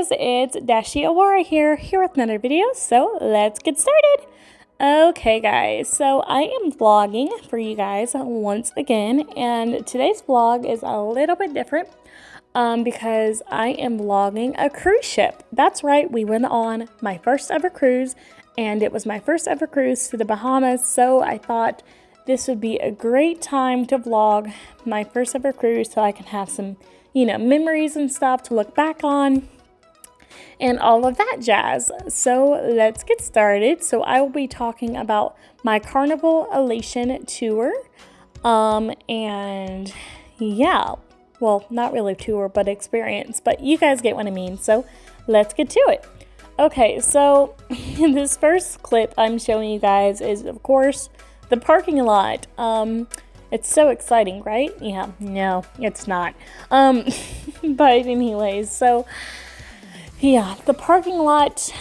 guys, it's Dashi Awara here with another video, so let's get started. Okay guys, so I am vlogging for you guys once again, and today's vlog is a little bit different because I am vlogging a cruise ship. That's right, we went on my first ever cruise, and it was my first ever cruise to the Bahamas, so I thought this would be a great time to vlog my first ever cruise so I can have some, memories and stuff to look back on and all of that jazz. So let's get started. So I will be talking about my Carnival Elation tour. And yeah, well, not really tour, but experience, but you guys get what I mean. So let's get to it. Okay, so this first clip I'm showing you guys is, of course, the parking lot. It's so exciting, right? Yeah, no, it's not. But anyways, so yeah, the parking lot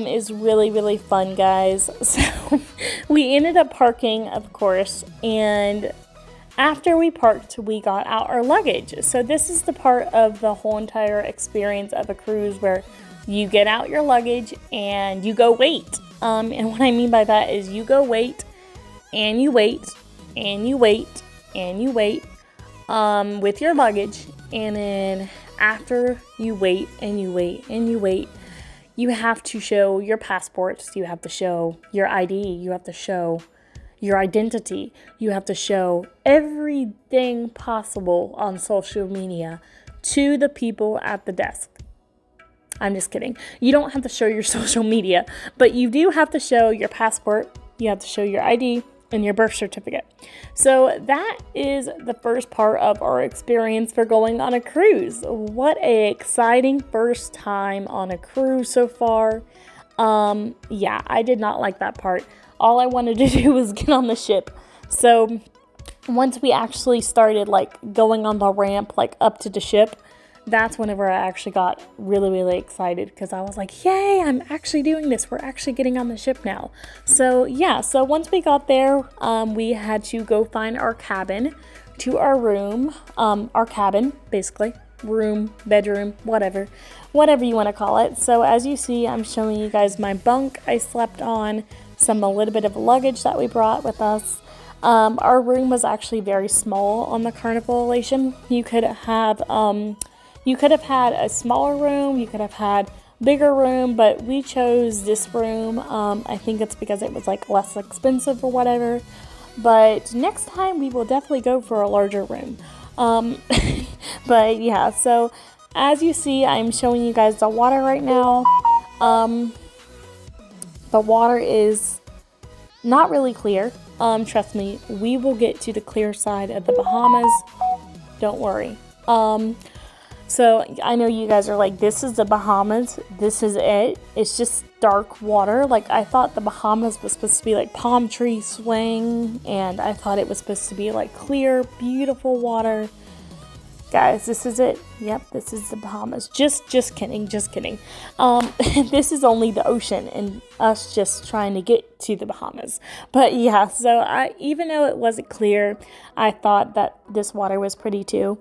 is really fun, guys. So we ended up parking, of course, and after we parked, we got out our luggage. So this is the part of the whole entire experience of a cruise where you get out your luggage and you go wait. And what I mean by that is you go wait and you wait and you wait and you wait with your luggage, and then after you wait and you wait and you wait, you have to show your passports, you have to show your ID, you have to show your identity, you have to show everything possible on social media to the people at the desk. I'm just kidding. You don't have to show your social media, but you do have to show your passport, you have to show your ID, and your birth certificate. So that is the first part of our experience for going on a cruise. What a exciting first time on a cruise so far. Yeah, I did not like that part. All I wanted to do was get on the ship. So once we actually started going on the ramp up to the ship, that's whenever I actually got really excited, because I was like, yay, I'm actually doing this. We're actually getting on the ship now. So yeah, so once we got there, we had to go find our cabin to our room, our cabin, basically, room, bedroom, whatever you want to call it. So as you see, I'm showing you guys my bunk I slept on, a little bit of luggage that we brought with us. Our room was actually very small on the Carnival Elation. You could have had a smaller room, you could have had bigger room, but we chose this room. I think it's because it was less expensive or whatever. But next time we will definitely go for a larger room. But yeah, so as you see, I'm showing you guys the water right now. The water is not really clear. Trust me, we will get to the clear side of the Bahamas. Don't worry. So I know you guys are like, this is the Bahamas, this is it. It's just dark water. I thought the Bahamas was supposed to be palm tree swing, and I thought it was supposed to be clear, beautiful water. Guys, this is it. Yep, this is the Bahamas. Just kidding. This is only the ocean and us just trying to get to the Bahamas. But yeah, so even though it wasn't clear, I thought that this water was pretty too.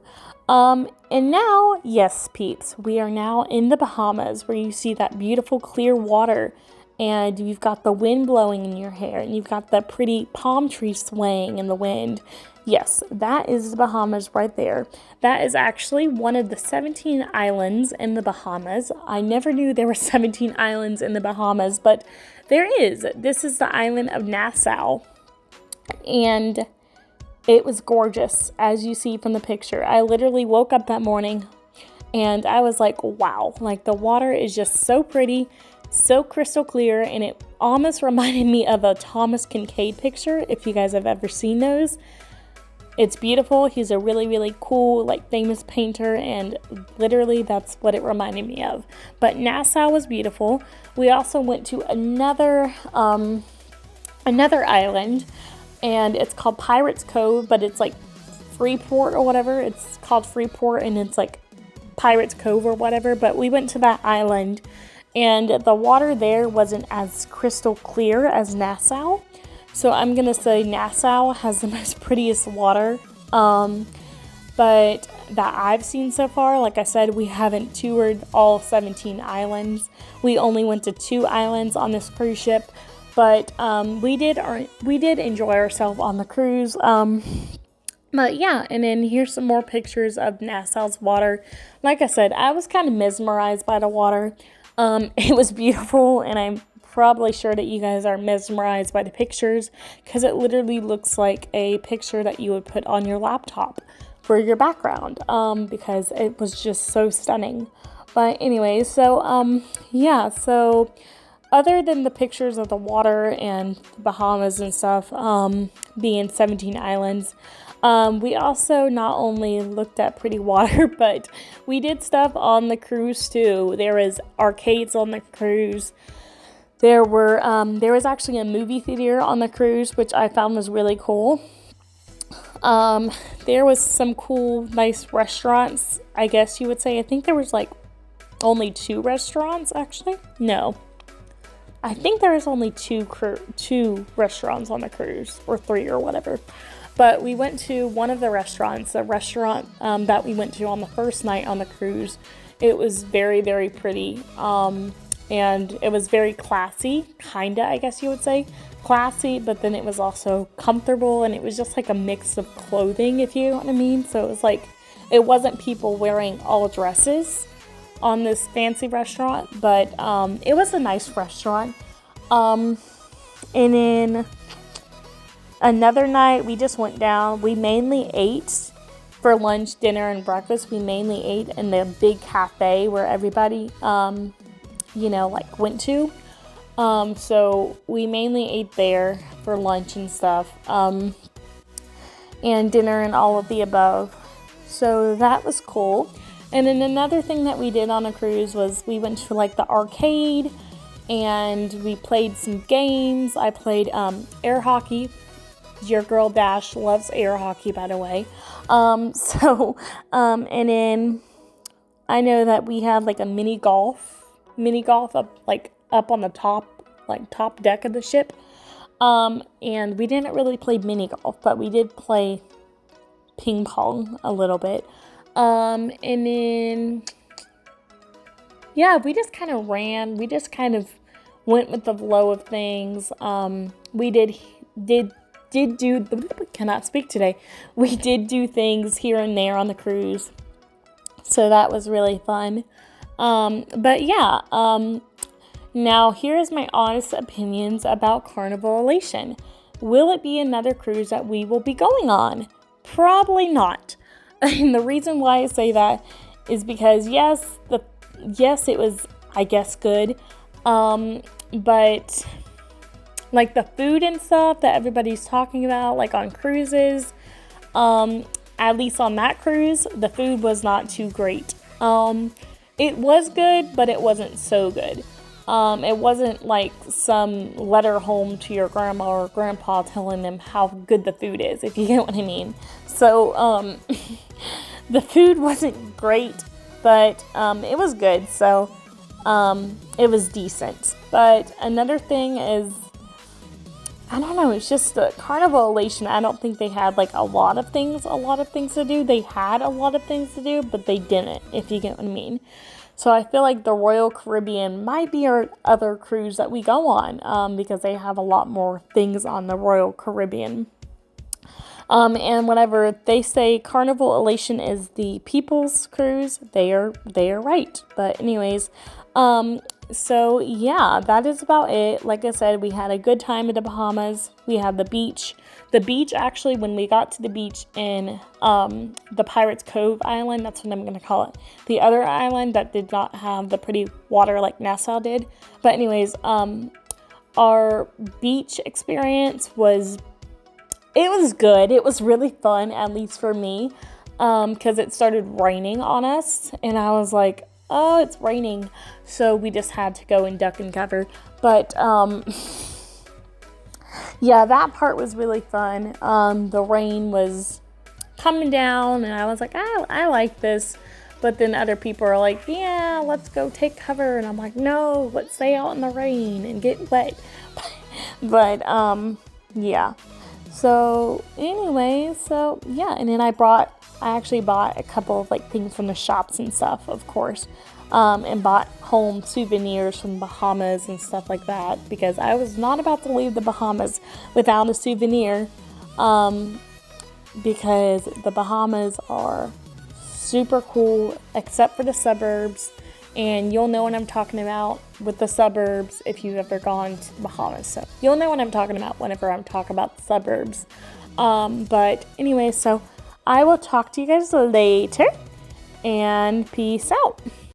And now, yes, peeps, we are now in the Bahamas, where you see that beautiful clear water, and you've got the wind blowing in your hair, and you've got that pretty palm tree swaying in the wind. Yes, that is the Bahamas right there. That is actually one of the 17 islands in the Bahamas. I never knew there were 17 islands in the Bahamas, but there is. This is the island of Nassau, and it was gorgeous, as you see from the picture. I literally woke up that morning and I was like, wow, the water is just so pretty, so crystal clear, and it almost reminded me of a Thomas Kincaid picture, if you guys have ever seen those. It's beautiful. He's a really cool, famous painter, and literally that's what it reminded me of. But Nassau was beautiful. We also went to another island, and it's called Pirates Cove, but it's Freeport or whatever. It's called Freeport, and it's Pirates Cove or whatever. But we went to that island, and the water there wasn't as crystal clear as Nassau. So I'm going to say Nassau has the most prettiest water. But that I've seen so far. Like I said, we haven't toured all 17 islands. We only went to 2 islands on this cruise ship, but we did enjoy ourselves on the cruise. But yeah, and then here's some more pictures of Nassau's water. Like I said, I was kind of mesmerized by the water. It was beautiful, and I'm probably sure that you guys are mesmerized by the pictures, because it literally looks like a picture that you would put on your laptop for your background, because it was just so stunning. But anyway, so yeah, so other than the pictures of the water and the Bahamas and stuff, being 17 islands, we also not only looked at pretty water, but we did stuff on the cruise too. There was arcades on the cruise. There was actually a movie theater on the cruise, which I found was really cool. There was some cool, nice restaurants, I guess you would say. I think there was like only 2 restaurants, actually. No. I think there was only 2 restaurants on the cruise, or 3 or whatever. But we went to one of the restaurants, the restaurant that we went to on the first night on the cruise. It was very, very pretty. And it was very classy, kinda, I guess you would say. Classy, but then it was also comfortable, and it was just like a mix of clothing, if you know what I mean. So it was like, it wasn't people wearing all dresses on this fancy restaurant, but it was a nice restaurant. And then another night, we just went down. We mainly ate for lunch, dinner, and breakfast. We mainly ate in the big cafe where everybody like went to. So we mainly ate there for lunch and stuff, and dinner and all of the above. So that was cool. And then another thing that we did on a cruise was we went to like the arcade, and we played some games. I played air hockey. Your girl Dash loves air hockey, by the way. And then I know that we had like a mini golf up on the top deck of the ship. And we didn't really play mini golf, but we did play ping pong a little bit. And then yeah, we just kind of ran. We just kind of went with the flow of things. We did do, cannot speak today. We did do things here and there on the cruise. So that was really fun. But yeah, now here's my honest opinions about Carnival Elation. Will it be another cruise that we will be going on? Probably not. And the reason why I say that is because yes, it was, I guess, good. But like the food and stuff that everybody's talking about, like on cruises, at least on that cruise, the food was not too great. It was good, but it wasn't so good. It wasn't like some letter home to your grandma or grandpa telling them how good the food is, if you get what I mean. So, the food wasn't great, but it was good. So, it was decent. But another thing is, I don't know, it's just the Carnival Elation. I don't think they had like a lot of things to do. They had a lot of things to do, but they didn't, if you get what I mean. So I feel like the Royal Caribbean might be our other cruise that we go on, because they have a lot more things on the Royal Caribbean. And whenever they say Carnival Elation is the people's cruise, they are right. But anyways, so yeah, that is about it. Like I said, we had a good time at the Bahamas. We had the beach. The beach, actually, when we got to the beach in the Pirates Cove Island, that's what I'm going to call it. The other island that did not have the pretty water like Nassau did. But anyways, our beach experience was good. It was really fun, at least for me, because it started raining on us. And I was like, oh, it's raining. So we just had to go and duck and cover. But yeah, that part was really fun. The rain was coming down, and I was like, oh, I like this. But then other people are like, yeah, let's go take cover. And I'm like, no, let's stay out in the rain and get wet. But yeah. So anyway, so yeah, and then I brought I actually bought a couple of like things from the shops and stuff, of course, and bought home souvenirs from Bahamas and stuff like that, because I was not about to leave the Bahamas without a souvenir, because the Bahamas are super cool except for the suburbs, and you'll know what I'm talking about with the suburbs if you've ever gone to the Bahamas. So you'll know what I'm talking about whenever I'm talking about the suburbs. But anyway, so I will talk to you guys later, and peace out.